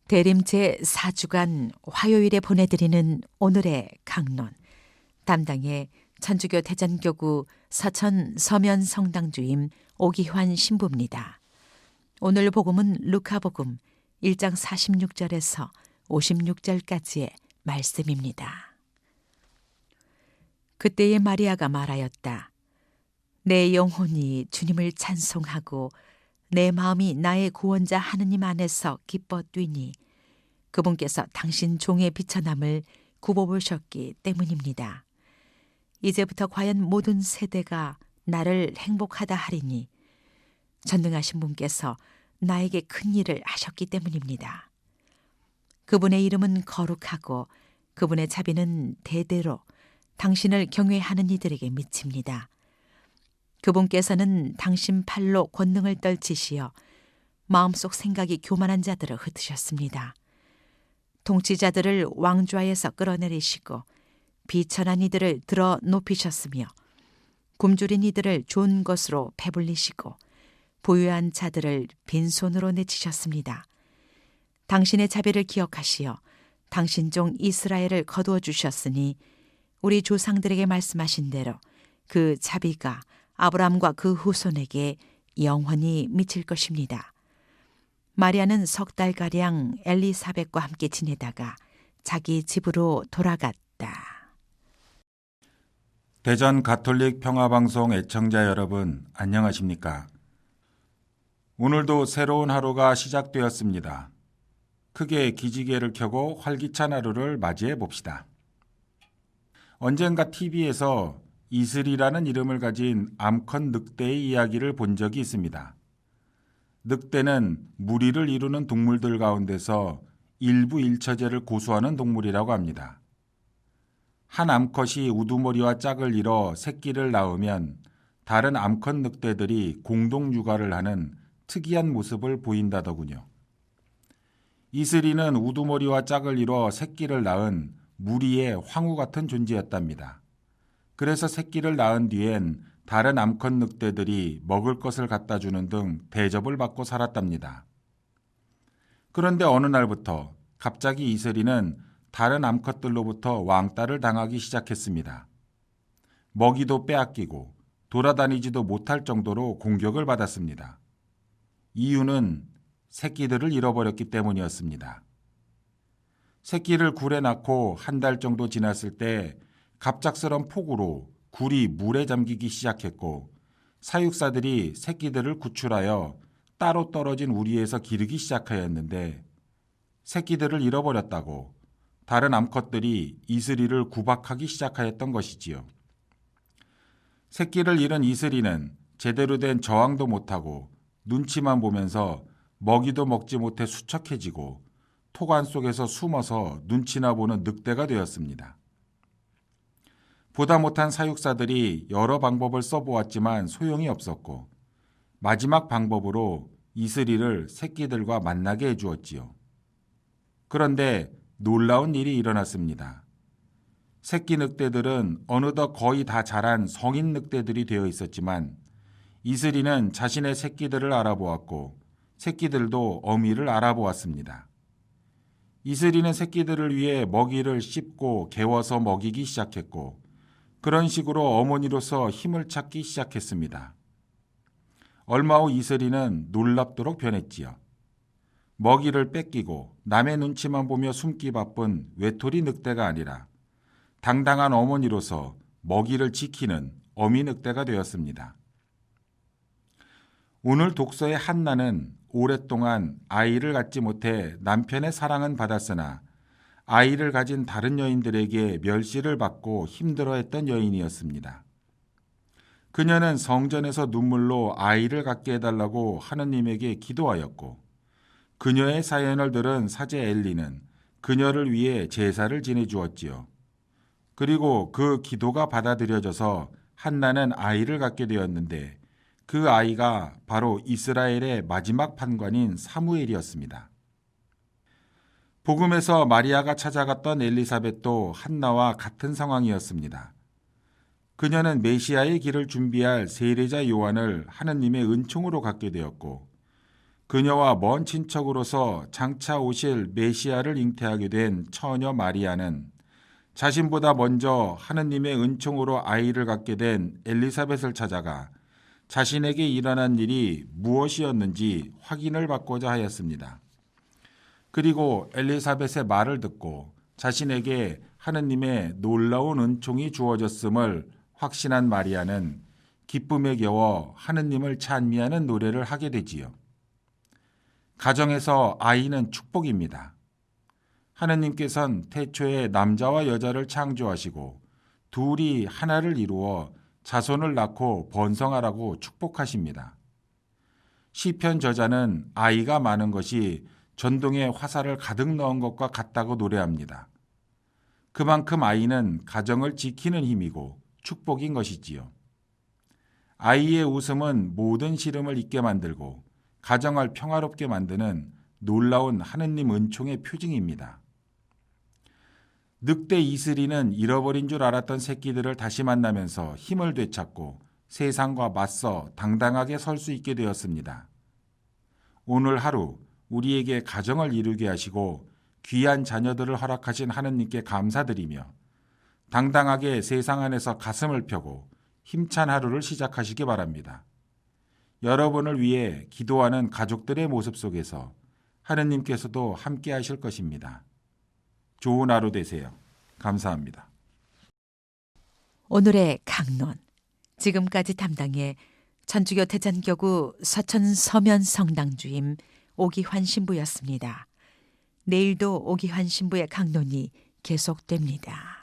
대림 제4주간 화요일에 보내드리는 오늘의 강론, 담당의 천주교 대전교구 서천 서면 성당주임 오기환 신부입니다. 오늘 복음은 루카복음 1장 46절에서 56절까지의 말씀입니다. 그때에 마리아가 말하였다. 내 영혼이 주님을 찬송하고 내 마음이 나의 구원자 하느님 안에서 기뻐 뛰니 그분께서 당신 종의 비천함을 굽어보셨기 때문입니다. 이제부터 과연 모든 세대가 나를 행복하다 하리니 전능하신 분께서 나에게 큰 일을 하셨기 때문입니다. 그분의 이름은 거룩하고 그분의 자비는 대대로 당신을 경외하는 이들에게 미칩니다. 그분께서는 당신 팔로 권능을 떨치시어 마음속 생각이 교만한 자들을 흩으셨습니다. 통치자들을 왕좌에서 끌어내리시고 비천한 이들을 들어 높이셨으며 굶주린 이들을 좋은 것으로 배불리시고 부유한 자들을 빈손으로 내치셨습니다. 당신의 자비를 기억하시어 당신 종 이스라엘을 거두어 주셨으니 우리 조상들에게 말씀하신 대로 그 자비가 아브라함과 그 후손에게 영원히 미칠 것입니다. 마리아는 석 달가량 엘리사벳과 함께 지내다가 자기 집으로 돌아갔다. 대전 가톨릭 평화방송 애청자 여러분, 안녕하십니까? 오늘도 새로운 하루가 시작되었습니다. 크게 기지개를 켜고 활기찬 하루를 맞이해 봅시다. 언젠가 TV에서 이슬이라는 이름을 가진 암컷 늑대의 이야기를 본 적이 있습니다. 늑대는 무리를 이루는 동물들 가운데서 일부 일처제를 고수하는 동물이라고 합니다. 한 암컷이 우두머리와 짝을 이뤄 새끼를 낳으면 다른 암컷 늑대들이 공동 육아를 하는 특이한 모습을 보인다더군요. 이슬이는 우두머리와 짝을 이뤄 새끼를 낳은 무리의 황후 같은 존재였답니다. 그래서 새끼를 낳은 뒤엔 다른 암컷 늑대들이 먹을 것을 갖다 주는 등 대접을 받고 살았답니다. 그런데 어느 날부터 갑자기 이슬이는 다른 암컷들로부터 왕따를 당하기 시작했습니다. 먹이도 빼앗기고 돌아다니지도 못할 정도로 공격을 받았습니다. 이유는 새끼들을 잃어버렸기 때문이었습니다. 새끼를 굴에 낳고 한 달 정도 지났을 때 갑작스런 폭우로 굴이 물에 잠기기 시작했고 사육사들이 새끼들을 구출하여 따로 떨어진 우리에서 기르기 시작하였는데 새끼들을 잃어버렸다고 다른 암컷들이 이슬이를 구박하기 시작하였던 것이지요. 새끼를 잃은 이슬이는 제대로 된 저항도 못하고 눈치만 보면서 먹이도 먹지 못해 수척해지고 토관 속에서 숨어서 눈치나 보는 늑대가 되었습니다. 보다 못한 사육사들이 여러 방법을 써보았지만 소용이 없었고 마지막 방법으로 이슬이를 새끼들과 만나게 해주었지요. 그런데 놀라운 일이 일어났습니다. 새끼 늑대들은 어느덧 거의 다 자란 성인 늑대들이 되어 있었지만 이슬이는 자신의 새끼들을 알아보았고 새끼들도 어미를 알아보았습니다. 이슬이는 새끼들을 위해 먹이를 씹고 개워서 먹이기 시작했고 그런 식으로 어머니로서 힘을 찾기 시작했습니다. 얼마 후 이슬이는 놀랍도록 변했지요. 먹이를 뺏기고 남의 눈치만 보며 숨기 바쁜 외톨이 늑대가 아니라 당당한 어머니로서 먹이를 지키는 어미 늑대가 되었습니다. 오늘 독서의 한나는 오랫동안 아이를 갖지 못해 남편의 사랑은 받았으나 아이를 가진 다른 여인들에게 멸시를 받고 힘들어했던 여인이었습니다. 그녀는 성전에서 눈물로 아이를 갖게 해달라고 하느님에게 기도하였고 그녀의 사연을 들은 사제 엘리는 그녀를 위해 제사를 지내주었지요. 그리고 그 기도가 받아들여져서 한나는 아이를 갖게 되었는데 그 아이가 바로 이스라엘의 마지막 판관인 사무엘이었습니다. 복음에서 마리아가 찾아갔던 엘리사벳도 한나와 같은 상황이었습니다. 그녀는 메시아의 길을 준비할 세례자 요한을 하느님의 은총으로 갖게 되었고 그녀와 먼 친척으로서 장차 오실 메시아를 잉태하게 된 처녀 마리아는 자신보다 먼저 하느님의 은총으로 아이를 갖게 된 엘리사벳을 찾아가 자신에게 일어난 일이 무엇이었는지 확인을 받고자 하였습니다. 그리고 엘리사벳의 말을 듣고 자신에게 하느님의 놀라운 은총이 주어졌음을 확신한 마리아는 기쁨에 겨워 하느님을 찬미하는 노래를 하게 되지요. 가정에서 아이는 축복입니다. 하느님께서는 태초에 남자와 여자를 창조하시고 둘이 하나를 이루어 자손을 낳고 번성하라고 축복하십니다. 시편 저자는 아이가 많은 것이 전동에 화살을 가득 넣은 것과 같다고 노래합니다. 그만큼 아이는 가정을 지키는 힘이고 축복인 것이지요. 아이의 웃음은 모든 시름을 잊게 만들고 가정을 평화롭게 만드는 놀라운 하느님 은총의 표징입니다. 늑대 이슬이는 잃어버린 줄 알았던 새끼들을 다시 만나면서 힘을 되찾고 세상과 맞서 당당하게 설 수 있게 되었습니다. 오늘 하루 우리에게 가정을 이루게 하시고 귀한 자녀들을 허락하신 하느님께 감사드리며 당당하게 세상 안에서 가슴을 펴고 힘찬 하루를 시작하시기 바랍니다. 여러분을 위해 기도하는 가족들의 모습 속에서 하느님께서도 함께 하실 것입니다. 좋은 하루 되세요. 감사합니다. 오늘의 강론, 지금까지 담당해 천주교 대전교구 서천 서면 성당 주임 오기환 신부였습니다. 내일도 오기환 신부의 강론이 계속됩니다.